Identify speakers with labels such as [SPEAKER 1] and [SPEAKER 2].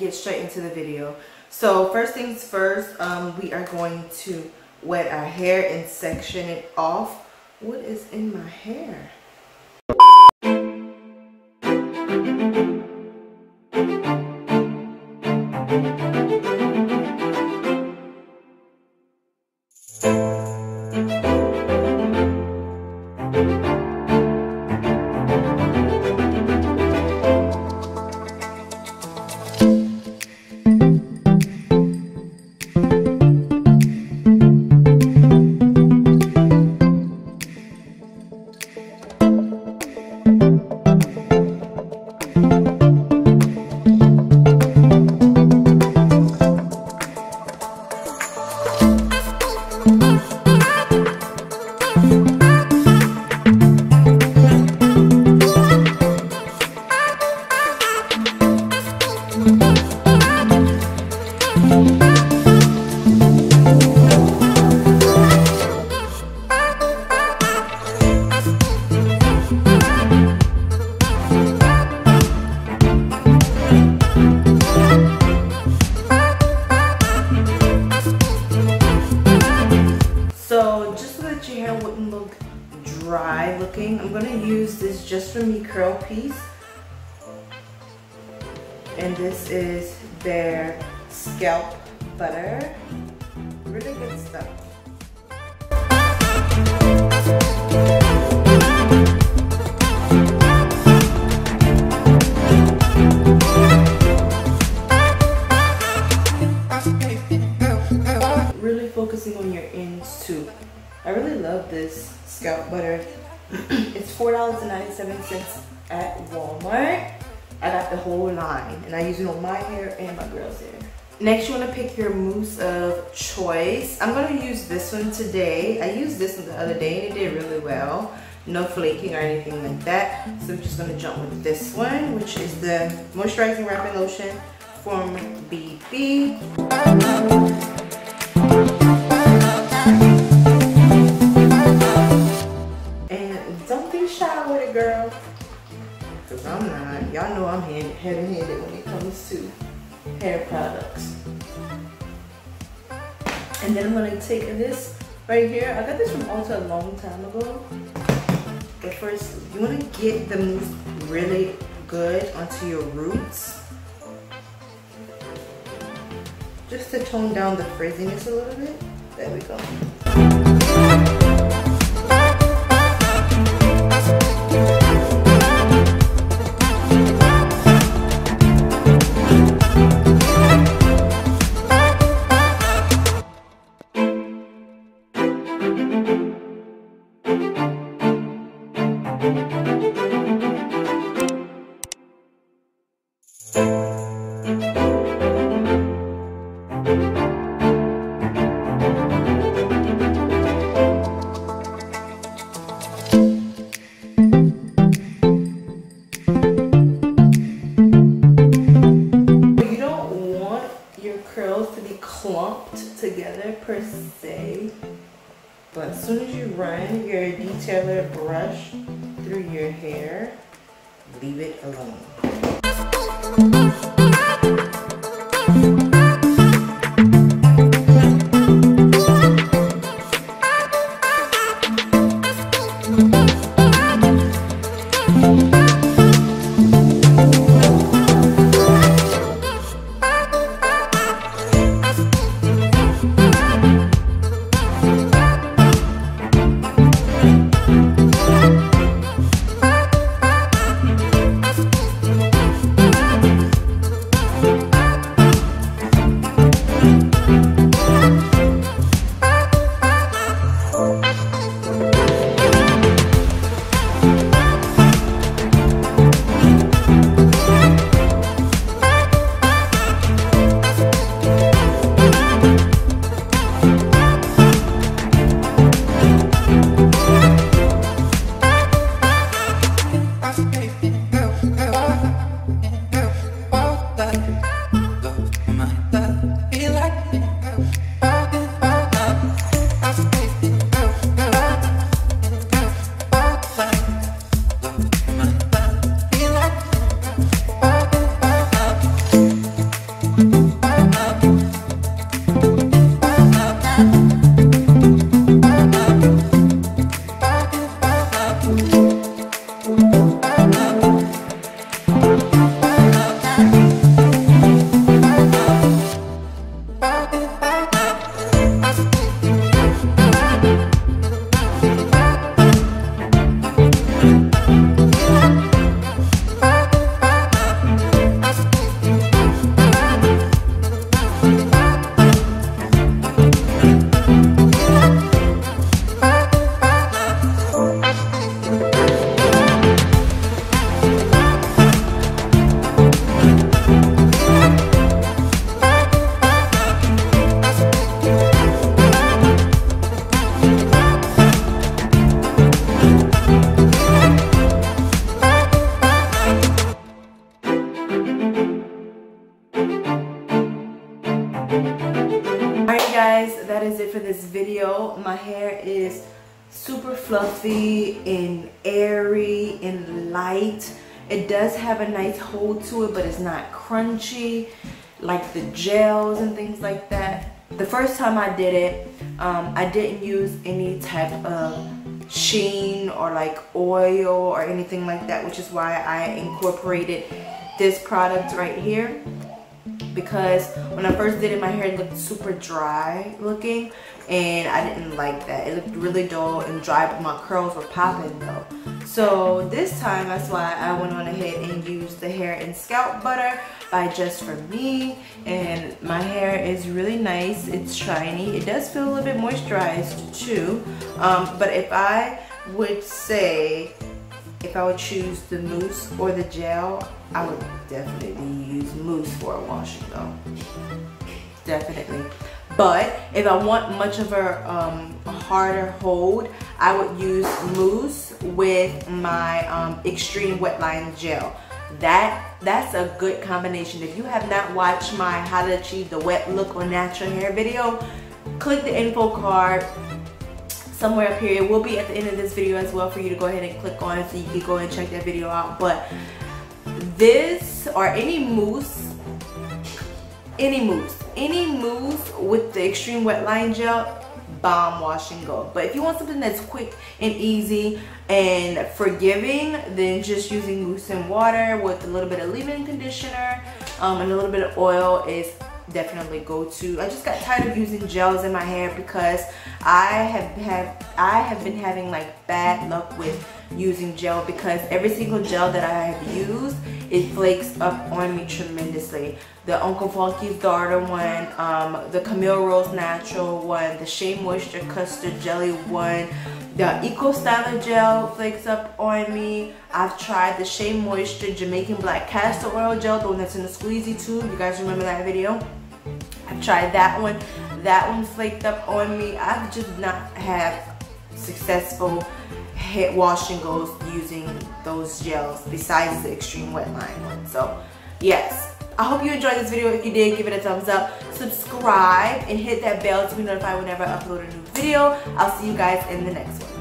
[SPEAKER 1] get straight into the video. So first things first, we are going to wet our hair and section it off. What is in my hair? So just so that your hair wouldn't look dry looking, I'm going to use this Just For Me curl piece. And this is their scalp butter. Really good stuff. Really focusing on your ends too. I really love this scalp butter. It's $4.97 at Walmart. I got the whole line and I use it on my hair and my girl's hair. Next, you want to pick your mousse of choice. I'm going to use this one today. I used this one the other day and it did really well. No flaking or anything like that. So I'm just going to jump with this one, which is the Moisturizing Wrapping Lotion from BB. And don't be shy with it, girl. Because I'm not. Y'all know I'm heavy-handed when it comes to hair products. And then I'm going to take this right here. I got this from Ulta a long time ago. But first, you want to get the mousse really good onto your roots. Just to tone down the frizziness a little bit. There we go. Curls to be clumped together per se, but as soon as you run your detailer brush through your hair, leave it alone. guys, that is it for this video. My hair is super fluffy and airy and light. It does have a nice hold to it, but it's not crunchy like the gels and things like that. The first time I did it, I didn't use any type of sheen or like oil or anything like that, which is why I incorporated this product right here. Because when I first did it, my hair looked super dry looking and I didn't like that. It looked really dull and dry, but my curls were popping though. So this time, that's why I went on ahead and used the hair and scalp butter by Just For Me, and my hair is really nice. It's shiny. It does feel a little bit moisturized too, but if I would choose the mousse or the gel, I would definitely use mousse for a wash and go. Definitely. But if I want much of a harder hold, I would use mousse with my extreme wet line gel. That's a good combination. If you have not watched my how to achieve the wet look on natural hair video, click the info card somewhere up here. It will be at the end of this video as well for you to go ahead and click on it so you can go and check that video out. But this or any mousse with the extreme wet line gel, bomb wash and go. But if you want something that's quick and easy and forgiving, then just using mousse and water with a little bit of leave-in conditioner and a little bit of oil is definitely go-to. I just got tired of using gels in my hair because I have been having like bad luck with using gel, because every single gel that I have used, it flakes up on me tremendously. The Uncle Funky's Daughter one, the Camille Rose Natural one, the Shea Moisture Custard Jelly one, the Eco Styler Gel flakes up on me. I've tried the Shea Moisture Jamaican Black Castor Oil Gel, the one that's in the squeezy tube. You guys remember that video? I've tried that one. That one flaked up on me. I've just not had successful hair wash and goes using those gels besides the extreme wet line one. So yes, I hope you enjoyed this video. If you did, give it a thumbs up, subscribe, and hit that bell to be notified whenever I upload a new video. I'll see you guys in the next one.